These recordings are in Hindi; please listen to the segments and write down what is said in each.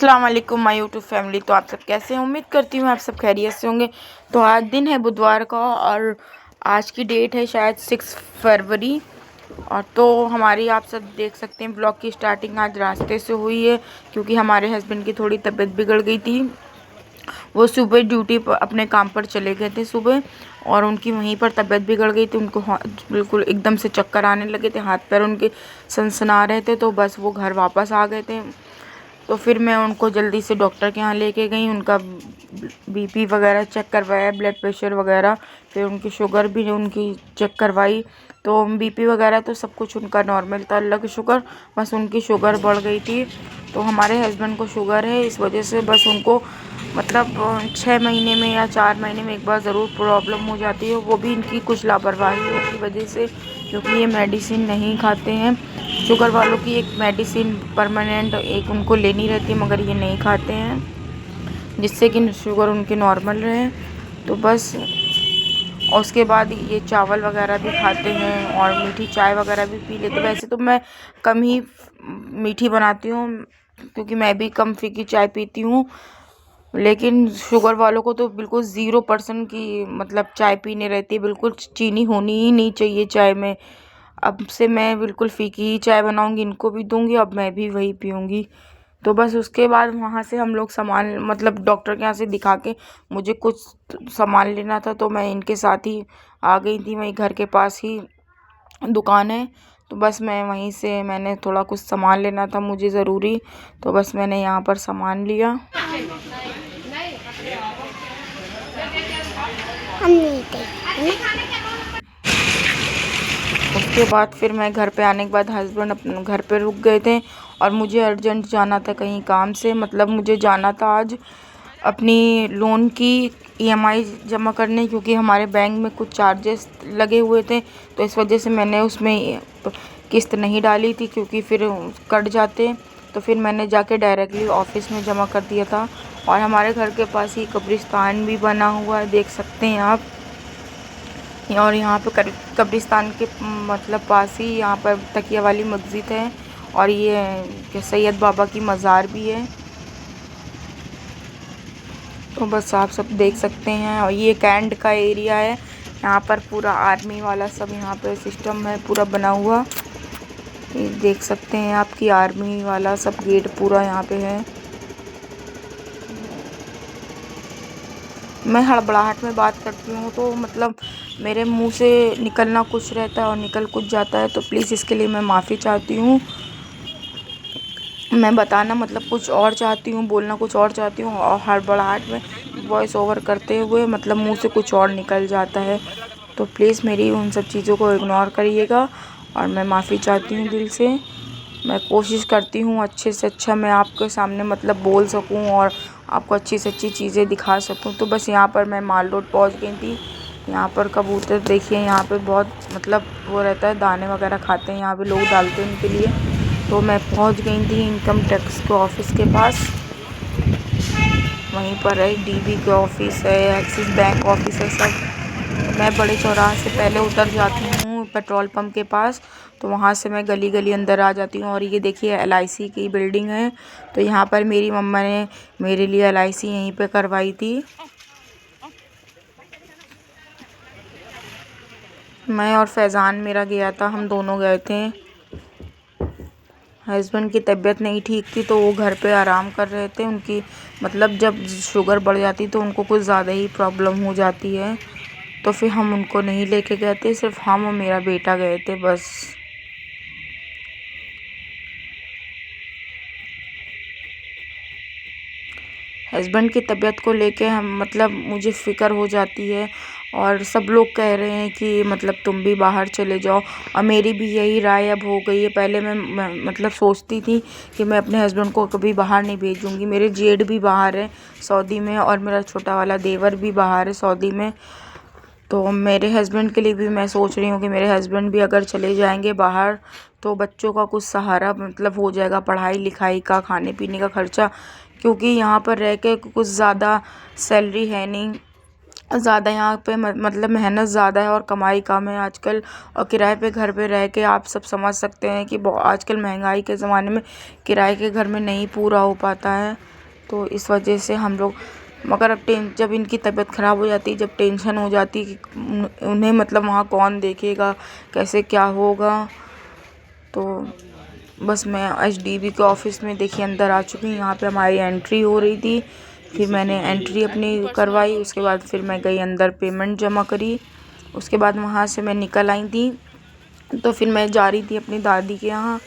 अस्सलाम वालेकुम माय यूट्यूब फैमिली। तो आप सब कैसे हैं? उम्मीद करती हूँ आप सब खैरियत से होंगे। तो आज दिन है बुधवार का और आज की डेट है शायद 6 फरवरी। और तो हमारी आप सब देख सकते हैं ब्लॉग की स्टार्टिंग आज रास्ते से हुई है, क्योंकि हमारे हस्बैंड की थोड़ी तबीयत बिगड़ गई थी। वो सुबह ड्यूटी पर अपने काम पर चले गए थे सुबह, और उनकी वहीं पर तबीयत बिगड़ गई थी। उनको बिल्कुल एकदम से चक्कर आने लगे थे, हाथ पैर उनके सनसना रहे थे। तो बस वो घर वापस आ गए थे। तो फिर मैं उनको जल्दी से डॉक्टर के यहाँ लेके गई, उनका बीपी वगैरह चेक करवाया, ब्लड प्रेशर वगैरह, फिर उनकी शुगर भी उनकी चेक करवाई। तो बीपी वगैरह तो सब कुछ उनका नॉर्मल था, अल्लाह की शुक्र। बस उनकी शुगर बढ़ गई थी। तो हमारे हस्बैंड को शुगर है, इस वजह से बस उनको मतलब 6 महीने में या 4 महीने में एक बार ज़रूर प्रॉब्लम हो जाती है। वो भी इनकी कुछ लापरवाही की वजह से, क्योंकि ये मेडिसिन नहीं खाते हैं। शुगर वालों की एक मेडिसिन परमानेंट एक उनको लेनी रहती है, मगर ये नहीं खाते हैं, जिससे कि शुगर उनकी नॉर्मल रहे। तो बस और उसके बाद ये चावल वगैरह भी खाते हैं और मीठी चाय वगैरह भी पी लेते। वैसे तो मैं कम ही मीठी बनाती हूँ, क्योंकि मैं भी कम फीकी चाय पीती हूँ। लेकिन शुगर वालों को तो बिल्कुल 0% की मतलब चाय पीने रहती है, बिल्कुल चीनी होनी ही नहीं चाहिए चाय में। अब से मैं बिल्कुल फीकी ही चाय बनाऊंगी, इनको भी दूंगी, अब मैं भी वही पीऊंगी। तो बस उसके बाद वहाँ से हम लोग सामान मतलब डॉक्टर के यहाँ से दिखा के मुझे कुछ सामान लेना था, तो मैं इनके साथ ही आ गई थी। वहीं घर के पास ही दुकान है, तो बस मैं वहीं से मैंने थोड़ा कुछ सामान लेना था मुझे ज़रूरी, तो बस मैंने यहाँ पर सामान लिया। उसके बाद फिर मैं घर पे आने के बाद हस्बैंड अपने घर पे रुक गए थे, और मुझे अर्जेंट जाना था कहीं काम से। मतलब मुझे जाना था आज अपनी लोन की ईएमआई जमा करने, क्योंकि हमारे बैंक में कुछ चार्जेस लगे हुए थे। तो इस वजह से मैंने उसमें किस्त नहीं डाली थी, क्योंकि फिर कट जाते। तो फिर मैंने जाके डायरेक्टली ऑफिस में जमा कर दिया था। और हमारे घर के पास ही कब्रिस्तान भी बना हुआ है, देख सकते हैं आप। और यहाँ पे कब्रिस्तान के मतलब पास ही यहाँ पर तकिया वाली मस्जिद है, और ये सैयद बाबा की मज़ार भी है। तो बस आप सब देख सकते हैं। और ये कैंट का एरिया है, यहाँ पर पूरा आर्मी वाला सब यहाँ पे सिस्टम है पूरा बना हुआ। ये देख सकते हैं आपकी आर्मी वाला सब गेट पूरा यहाँ पे है। मैं हड़बड़ाहट में बात करती हूँ, तो मतलब मेरे मुंह से निकलना कुछ रहता है और निकल कुछ जाता है, तो प्लीज़ इसके लिए मैं माफ़ी चाहती हूँ। मैं बताना मतलब कुछ और चाहती हूँ, बोलना कुछ और चाहती हूँ, और हड़बड़ाहट में वॉइस ओवर करते हुए मतलब मुंह से कुछ और निकल जाता है। तो प्लीज़ मेरी उन सब चीज़ों को इग्नोर करिएगा, और मैं माफ़ी चाहती हूँ दिल से। मैं कोशिश करती हूँ अच्छे से अच्छा मैं आपके सामने मतलब बोल सकूँ और आपको अच्छी से अच्छी चीज़ें दिखा सकूँ। तो बस यहाँ पर मैं माल रोड पहुँच गई थी। यहाँ पर कबूतर देखिए, यहाँ पे बहुत मतलब वो रहता है, दाने वगैरह खाते हैं, यहाँ पे लोग डालते हैं उनके लिए। तो मैं पहुँच गई थी इनकम टैक्स के ऑफिस के पास। वहीं पर है डीबी का ऑफिस है, एक्सिस बैंक ऑफिस है सब। मैं बड़े चौराहे से पहले उतर जाती हूँ पेट्रोल पंप के पास, तो वहाँ से मैं गली गली अंदर आ जाती हूँ। और ये देखिए एलआईसी की बिल्डिंग है, तो यहाँ पर मेरी मम्मा ने मेरे लिए एलआईसी यहीं पे करवाई थी। मैं और फैज़ान मेरा गया था, हम दोनों गए थे। हस्बैंड की तबीयत नहीं ठीक थी, तो वो घर पे आराम कर रहे थे। उनकी मतलब जब शुगर बढ़ जाती तो उनको कुछ ज़्यादा ही प्रॉब्लम हो जाती है। तो फिर हम उनको नहीं लेके गए थे, सिर्फ हम और मेरा बेटा गए थे बस। हस्बैंड की तबीयत को लेके हम मतलब मुझे फ़िक्र हो जाती है, और सब लोग कह रहे हैं कि मतलब तुम भी बाहर चले जाओ, और मेरी भी यही राय अब हो गई है। पहले मैं मतलब सोचती थी कि मैं अपने हस्बैंड को कभी बाहर नहीं भेजूँगी। मेरे जेठ भी बाहर है सऊदी में, और मेरा छोटा वाला देवर भी बाहर है सऊदी में। तो मेरे हस्बैंड के लिए भी मैं सोच रही हूँ कि मेरे हस्बैंड भी अगर चले जाएंगे बाहर, तो बच्चों का कुछ सहारा मतलब हो जाएगा, पढ़ाई लिखाई का, खाने पीने का खर्चा। क्योंकि यहाँ पर रह के कुछ ज़्यादा सैलरी है नहीं, ज़्यादा यहाँ पे मतलब मेहनत ज़्यादा है और कमाई कम है आजकल। और किराए पे घर पे रह के आप सब समझ सकते हैं कि आजकल महंगाई के ज़माने में किराए के घर में नहीं पूरा हो पाता है। तो इस वजह से हम लोग, मगर अब जब इनकी तबीयत ख़राब हो जाती है, जब टेंशन हो जाती है कि उन्हें मतलब वहाँ कौन देखेगा, कैसे क्या होगा, तो बस मैं HDB के ऑफिस में देखिए अंदर आ चुकी हूँ। यहाँ पे हमारी एंट्री हो रही थी, फिर मैंने एंट्री अपनी करवाई, उसके बाद फिर मैं गई अंदर, पेमेंट जमा करी, उसके बाद वहाँ से मैं निकल आई थी। तो फिर मैं जा रही थी अपनी दादी के यहाँ,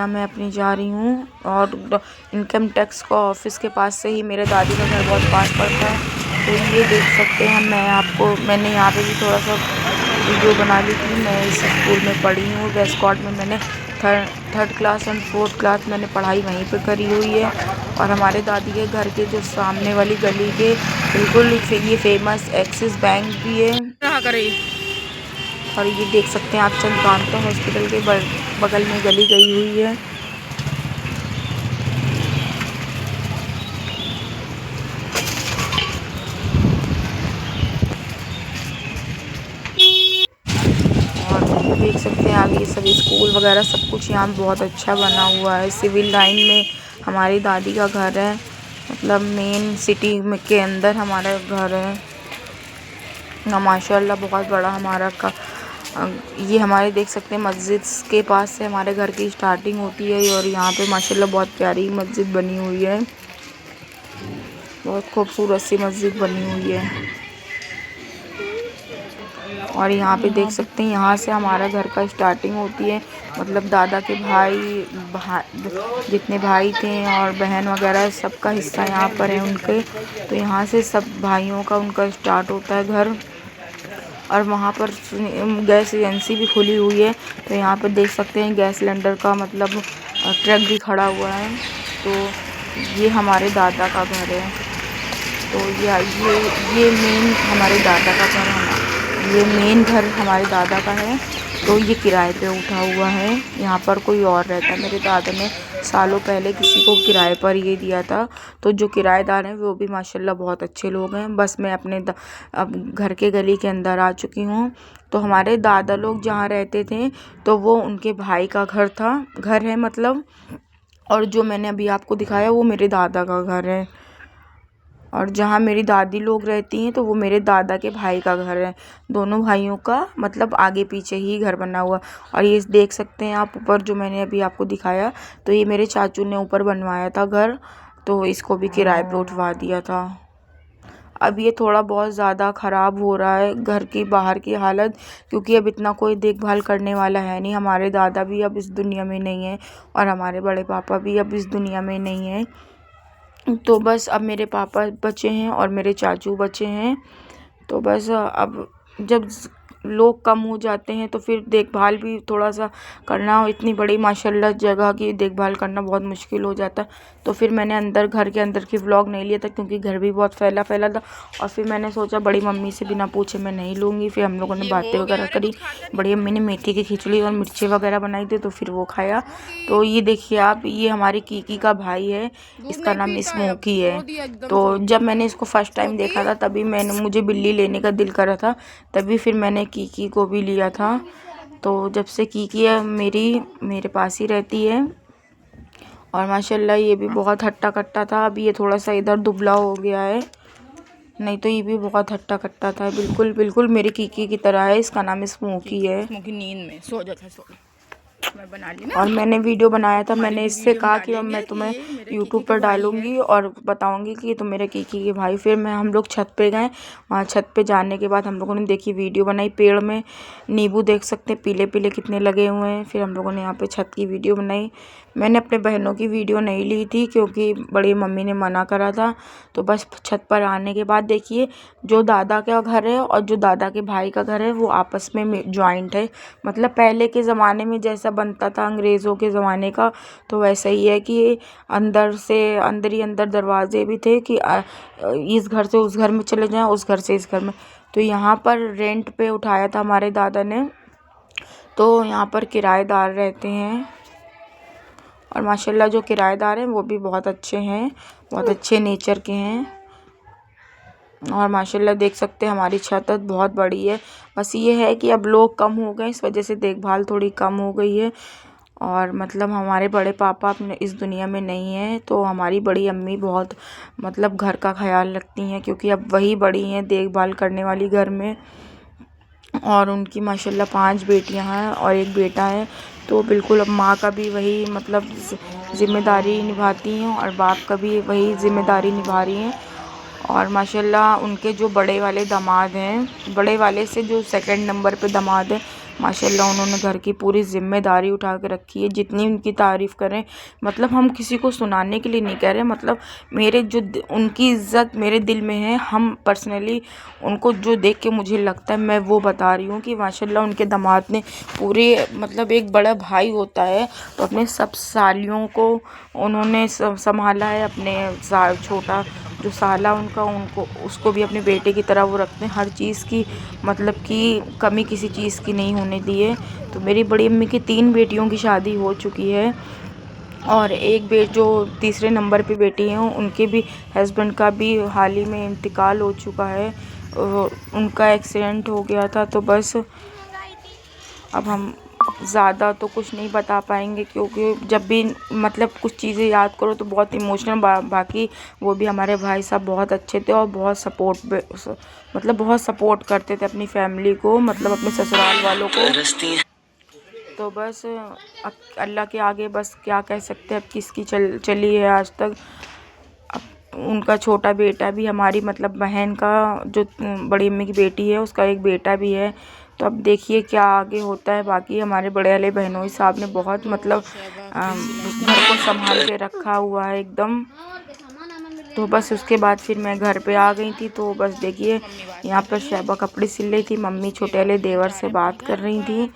मैं अपनी जा रही हूँ। और इनकम टैक्स का ऑफिस के पास से ही मेरे दादी का घर बहुत पास पड़ता है। तो ये देख सकते हैं, मैंने यहाँ पे भी थोड़ा सा वीडियो बना ली थी। मैं इस स्कूल में पढ़ी हूँ, वेस्टकॉट में। मैंने third class and fourth class मैंने पढ़ाई वहीं पे करी हुई है। और हमारे दादी के घर के जो सामने वाली गली के बिल्कुल ये फेमस एक्सिस बैंक भी है। और ये देख सकते हैं आप, चंद्रकांता हॉस्पिटल के बगल में गली गई हुई है। और देख सकते हैं आप, ये सभी स्कूल वगैरह सब कुछ यहाँ बहुत अच्छा बना हुआ है। सिविल लाइन में हमारी दादी का घर है, मतलब मेन सिटी में के अंदर हमारा घर है ना। माशाल्लाह बहुत बड़ा हमारा ये हमारे देख सकते हैं मस्जिद के पास से हमारे घर की स्टार्टिंग होती है। और यहाँ पे माशाल्लाह बहुत प्यारी मस्जिद बनी हुई है, बहुत खूबसूरत सी मस्जिद बनी हुई है। और यहाँ पे देख सकते हैं, यहाँ से हमारा घर का स्टार्टिंग होती है, मतलब दादा के जितने भाई थे और बहन वगैरह सबका हिस्सा यहाँ पर है उनके। तो यहाँ से सब भाइयों का उनका स्टार्ट होता है घर। और वहाँ पर गैस एजेंसी भी खुली हुई है। तो यहाँ पर देख सकते हैं गैस सिलेंडर का मतलब ट्रक भी खड़ा हुआ है। तो ये हमारे दादा का घर है। तो ये मेन हमारे दादा का घर है, ये मेन घर हमारे दादा का है। तो ये किराए पे उठा हुआ है, यहाँ पर कोई और रहता है। मेरे दादा ने सालों पहले किसी को किराए पर ये दिया था। तो जो किराएदार हैं वो भी माशाल्लाह बहुत अच्छे लोग हैं। बस मैं अपने अब घर के गली के अंदर आ चुकी हूँ। तो हमारे दादा लोग जहाँ रहते थे तो वो उनके भाई का घर है मतलब। और जो मैंने अभी आपको दिखाया वो मेरे दादा का घर है। और जहाँ मेरी दादी लोग रहती हैं तो वो मेरे दादा के भाई का घर है। दोनों भाइयों का मतलब आगे पीछे ही घर बना हुआ। और ये देख सकते हैं आप ऊपर, जो मैंने अभी आपको दिखाया, तो ये मेरे चाचू ने ऊपर बनवाया था घर, तो इसको भी किराए पे उठवा दिया था। अब ये थोड़ा बहुत ज़्यादा ख़राब हो रहा है घर की बाहर की हालत, क्योंकि अब इतना कोई देखभाल करने वाला है नहीं। हमारे दादा भी अब इस दुनिया में नहीं है और हमारे बड़े पापा भी अब इस दुनिया में नहीं है। तो बस अब मेरे पापा बचे हैं और मेरे चाचू बचे हैं। तो बस अब जब लोग कम हो जाते हैं तो फिर देखभाल भी थोड़ा सा करना, इतनी बड़ी माशाल्लाह जगह की देखभाल करना बहुत मुश्किल हो जाता। तो फिर मैंने घर के अंदर की व्लॉग नहीं लिया था, क्योंकि घर भी बहुत फैला था। और फिर मैंने सोचा बड़ी मम्मी से बिना पूछे मैं नहीं लूँगी। फिर हम लोगों ने बातें वगैरह करी, बड़ी अम्मी ने मेथी की खिचड़ी और मिर्ची वगैरह बनाई थी, तो फिर वो खाया। तो ये देखिए आप, ये हमारी कीकी का भाई है, इसका नाम स्मोकी है। तो जब मैंने इसको फर्स्ट टाइम देखा था तभी मुझे बिल्ली लेने का दिल करा था, तभी फिर मैंने कीकी को भी लिया था। तो जब से कीकी है मेरे पास ही रहती है। और माशाल्लाह ये भी बहुत हट्टा कट्टा था, अभी ये थोड़ा सा इधर दुबला हो गया है, नहीं तो ये भी बहुत हट्टा कट्टा था। बिल्कुल बिल्कुल मेरी कीकी की तरह है। इसका नाम स्मोकी है। स्मोकी नींद में सो जाता है। मैं बना ली ना। और मैंने वीडियो बनाया था, मैंने इससे कहा कि अब मैं तुम्हें यूट्यूब पर डालूंगी और बताऊंगी कि तुम मेरे कीकी के भाई। फिर हम लोग छत पे गए, वहाँ छत पे जाने के बाद हम लोगों ने देखी वीडियो बनाई। पेड़ में नींबू देख सकते हैं पीले पीले कितने लगे हुए हैं। फिर हम लोगों ने यहाँ पे छत की वीडियो बनाई। मैंने अपने बहनों की वीडियो नहीं ली थी क्योंकि बड़ी मम्मी ने मना करा था। तो बस छत पर आने के बाद देखिए, जो दादा का घर है और जो दादा के भाई का घर है वो आपस में जॉइंट है। मतलब पहले के ज़माने में जैसा बनता था अंग्रेज़ों के ज़माने का, तो वैसा ही है कि अंदर ही अंदर दरवाजे भी थे कि इस घर से उस घर में चले जाएं, उस घर से इस घर में। तो यहाँ पर रेंट पे उठाया था हमारे दादा ने, तो यहाँ पर किराएदार रहते हैं। और माशाल्लाह जो किराएदार हैं वो भी बहुत अच्छे हैं, बहुत अच्छे नेचर के हैं। और माशाल्लाह देख सकते हैं हमारी छत बहुत बड़ी है। बस ये है कि अब लोग कम हो गए, इस वजह से देखभाल थोड़ी कम हो गई है। और मतलब हमारे बड़े पापा अपने इस दुनिया में नहीं है, तो हमारी बड़ी अम्मी बहुत मतलब घर का ख्याल रखती हैं, क्योंकि अब वही बड़ी हैं देखभाल करने वाली घर में। और उनकी माशाल्लाह 5 बेटियां हैं और एक बेटा है, तो बिल्कुल अब माँ का भी वही मतलब ज़िम्मेदारी निभाती हैं और बाप का भी वही ज़िम्मेदारी निभा रही हैं। और माशाल्लाह उनके जो बड़े वाले दामाद हैं, बड़े वाले से जो सेकंड नंबर पे दामाद है, माशाल्लाह उन्होंने घर की पूरी ज़िम्मेदारी उठा के रखी है। जितनी उनकी तारीफ़ करें, मतलब हम किसी को सुनाने के लिए नहीं कह रहे, मतलब मेरे जो उनकी इज़्ज़त मेरे दिल में है। हम पर्सनली उनको जो देख के मुझे लगता है, मैं वो बता रही हूँ कि माशाल्लाह उनके दामाद ने पूरे मतलब एक बड़ा भाई होता है तो अपने सब सालियों को उन्होंने संभाला है। अपने छोटा जो साला उनका, उनको उसको भी अपने बेटे की तरह वो रखते हैं। हर चीज़ की मतलब कि कमी किसी चीज़ की नहीं होने दी है। तो मेरी बड़ी अम्मी की 3 बेटियों की शादी हो चुकी है और एक जो तीसरे नंबर पे बेटी हैं, उनके भी हस्बैंड का भी हाल ही में इंतकाल हो चुका है। उनका एक्सीडेंट हो गया था। तो बस अब हम ज़्यादा तो कुछ नहीं बता पाएंगे, क्योंकि जब भी मतलब कुछ चीज़ें याद करो तो बहुत इमोशनल। बाकी वो भी हमारे भाई साहब बहुत अच्छे थे और बहुत मतलब बहुत सपोर्ट करते थे अपनी फैमिली को, मतलब अपने ससुराल वालों को। तो बस अब अल्लाह के आगे बस क्या कह सकते हैं, अब किसकी चली है आज तक। अब उनका छोटा बेटा भी, हमारी मतलब बहन का जो बड़ी अम्मी की बेटी है, उसका एक बेटा भी है। तो अब देखिए क्या आगे होता है। बाकी हमारे बड़े वाले बहनोई साहब ने बहुत मतलब घर को संभाल के रखा हुआ है एकदम। तो बस उसके बाद फिर मैं घर पे आ गई थी। तो बस देखिए यहाँ पर शहबा कपड़े सिल रही थी, मम्मी छोटे वाले देवर से बात कर रही थी।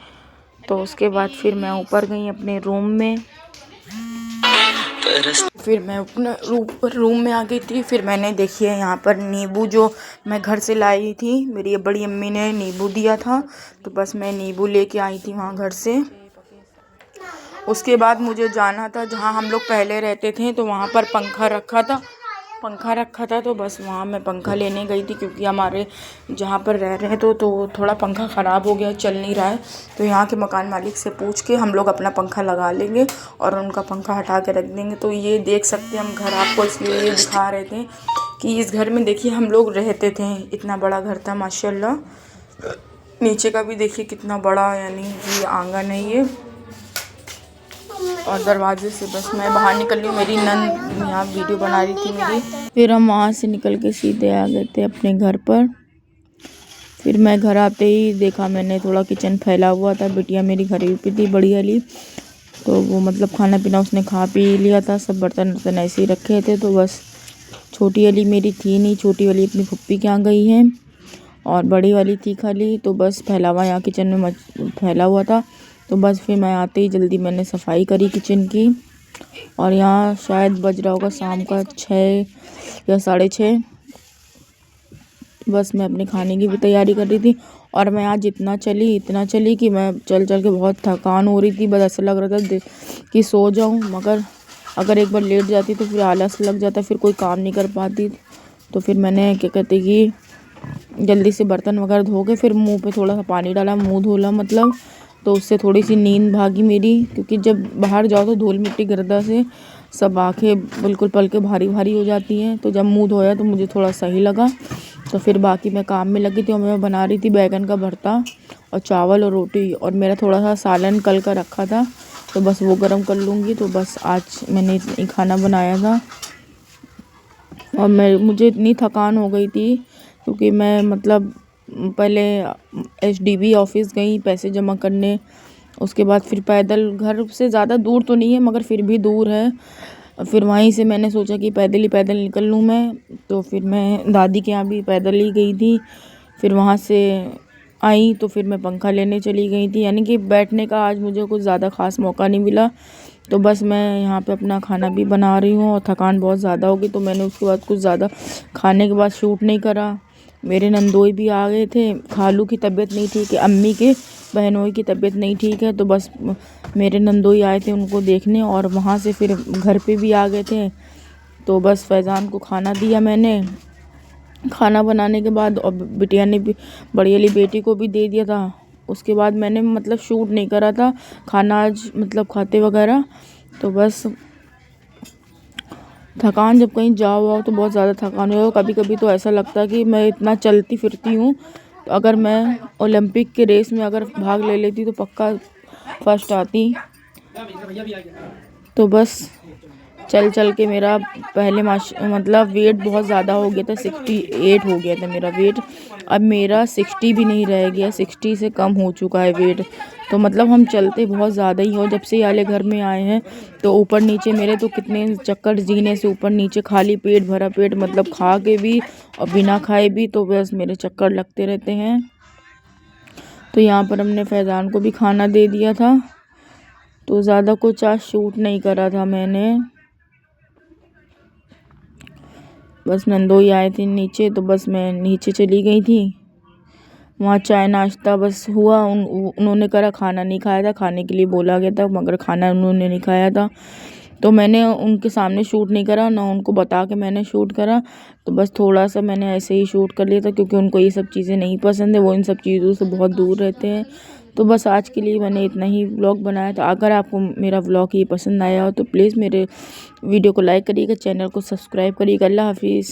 तो उसके बाद फिर मैं ऊपर गई अपने रूम में। फिर मैं अपने रूम में आ गई थी। फिर मैंने देखिए यहाँ पर नींबू जो मैं घर से लाई थी, मेरी बड़ी अम्मी ने नींबू दिया था, तो बस मैं नींबू लेके आई थी वहाँ घर से। उसके बाद मुझे जाना था जहाँ हम लोग पहले रहते थे, तो वहाँ पर पंखा रखा था। तो बस वहाँ मैं पंखा लेने गई थी, क्योंकि हमारे जहाँ पर रह रहे हैं तो थोड़ा पंखा ख़राब हो गया, चल नहीं रहा है। तो यहाँ के मकान मालिक से पूछ के हम लोग अपना पंखा लगा लेंगे और उनका पंखा हटा के रख देंगे। तो ये देख सकते हैं हम घर, आपको इसलिए ये दिखा रहे थे कि इस घर में देखिए हम लोग रहते थे। इतना बड़ा घर था माशाल्लाह। नीचे का भी देखिए कितना बड़ा, यानी कि आंगन है ये। और दरवाजे से बस मैं बाहर निकल रही हूँ, मेरी नंद यहाँ वीडियो बना रही थी मेरी। फिर हम वहाँ से निकल के सीधे आ गए थे अपने घर पर। फिर मैं घर आते ही देखा मैंने थोड़ा किचन फैला हुआ था। बिटिया मेरी घर पे थी बड़ी वाली, तो वो मतलब खाना पीना उसने खा पी लिया था, सब बर्तन वर्तन ऐसे ही रखे थे। तो बस छोटी वाली मेरी थी नहीं, छोटी वाली अपनी फुप्पी के यहाँ गई है और बड़ी वाली थी खाली। तो बस फैला हुआ यहाँ किचन में फैला हुआ था। तो बस फिर मैं आते ही जल्दी मैंने सफाई करी किचन की। और यहाँ शायद बज रहा होगा शाम का 6 या 6:30। बस मैं अपने खाने की भी तैयारी कर रही थी। और मैं आज इतना चली कि मैं चल के बहुत थकान हो रही थी। बस ऐसा लग रहा था कि सो जाऊं, मगर अगर एक बार लेट जाती तो फिर आलस लग जाता, फिर कोई काम नहीं कर पाती। तो फिर मैंने क्या कहते कि जल्दी से बर्तन वगैरह धो के फिर मुंह पे थोड़ा सा पानी डाला, मुंह धोला मतलब। तो उससे थोड़ी सी नींद भागी मेरी, क्योंकि जब बाहर जाओ तो धूल मिट्टी गर्दा से सब आँखें बिल्कुल पलकें भारी भारी हो जाती हैं। तो जब मुंह धोया तो मुझे थोड़ा सही लगा। तो फिर बाकी मैं काम में लगी थी और मैं बना रही थी बैगन का भरता और चावल और रोटी, और मेरा थोड़ा सा सालन कल का रखा था, तो बस वो गर्म कर लूँगी। तो बस आज मैंने इतना खाना बनाया था। और मुझे इतनी थकान हो गई थी, क्योंकि मैं मतलब पहले HDB ऑफिस गई पैसे जमा करने। उसके बाद फिर पैदल, घर से ज़्यादा दूर तो नहीं है मगर फिर भी दूर है। फिर वहीं से मैंने सोचा कि पैदल निकल लूँ मैं। तो फिर मैं दादी के यहाँ भी पैदल ही गई थी। फिर वहाँ से आई तो फिर मैं पंखा लेने चली गई थी, यानी कि बैठने का आज मुझे कुछ ज़्यादा ख़ास मौका नहीं मिला। तो बस मैं यहाँ पे अपना खाना भी बना रही हूँ और थकान बहुत ज़्यादा होगी, तो मैंने उसके बाद कुछ ज़्यादा खाने के बाद शूट नहीं करा। मेरे नंदोई भी आ गए थे, खालू की तबीयत नहीं ठीक है, अम्मी के बहनोई की तबीयत नहीं ठीक है। तो बस मेरे नंदोई आए थे उनको देखने, और वहाँ से फिर घर पे भी आ गए थे। तो बस फैज़ान को खाना दिया मैंने। खाना बनाने के बाद और बिटिया ने भी, बड़ी वाली बेटी को भी दे दिया था, उसके बाद मैंने मतलब शूट नहीं करा था खाना आज मतलब खाते वगैरह। तो बस थकान जब कहीं जाओ आओ तो बहुत ज़्यादा थकान हो। कभी कभी तो ऐसा लगता है कि मैं इतना चलती फिरती हूँ, तो अगर मैं ओलंपिक के रेस में अगर भाग ले लेती तो पक्का फर्स्ट आती। तो बस चल चल के मेरा पहले मतलब वेट बहुत ज़्यादा हो गया था, 68 हो गया था मेरा वेट। अब मेरा 60 भी नहीं रह गया, 60 से कम हो चुका है वेट। तो मतलब हम चलते बहुत ज़्यादा ही हो। जब से वाले घर में आए हैं तो ऊपर नीचे मेरे तो कितने चक्कर जीने से ऊपर नीचे, खाली पेट भरा पेट मतलब खा के भी और बिना खाए भी, तो बस मेरे चक्कर लगते रहते हैं। तो यहाँ पर हमने फैज़ान को भी खाना दे दिया था। तो ज़्यादा कुछ आज शूट नहीं करा था मैंने, बस नंदोई आए थे नीचे तो बस मैं नीचे चली गई थी। वहाँ चाय नाश्ता बस हुआ। उन्होंने करा, खाना नहीं खाया था, खाने के लिए बोला गया था मगर खाना उन्होंने नहीं खाया था। तो मैंने उनके सामने शूट नहीं करा, ना उनको बता के मैंने शूट करा। तो बस थोड़ा सा मैंने ऐसे ही शूट कर लिया था क्योंकि उनको ये सब चीज़ें नहीं पसंद है, वो इन सब चीज़ों से बहुत दूर रहते हैं। तो बस आज के लिए मैंने इतना ही व्लॉग बनाया था। अगर आपको मेरा व्लॉग ये पसंद आया हो तो प्लीज़ मेरे वीडियो को लाइक करिएगा, चैनल को सब्सक्राइब करिएगा। अल्लाह हाफिज़।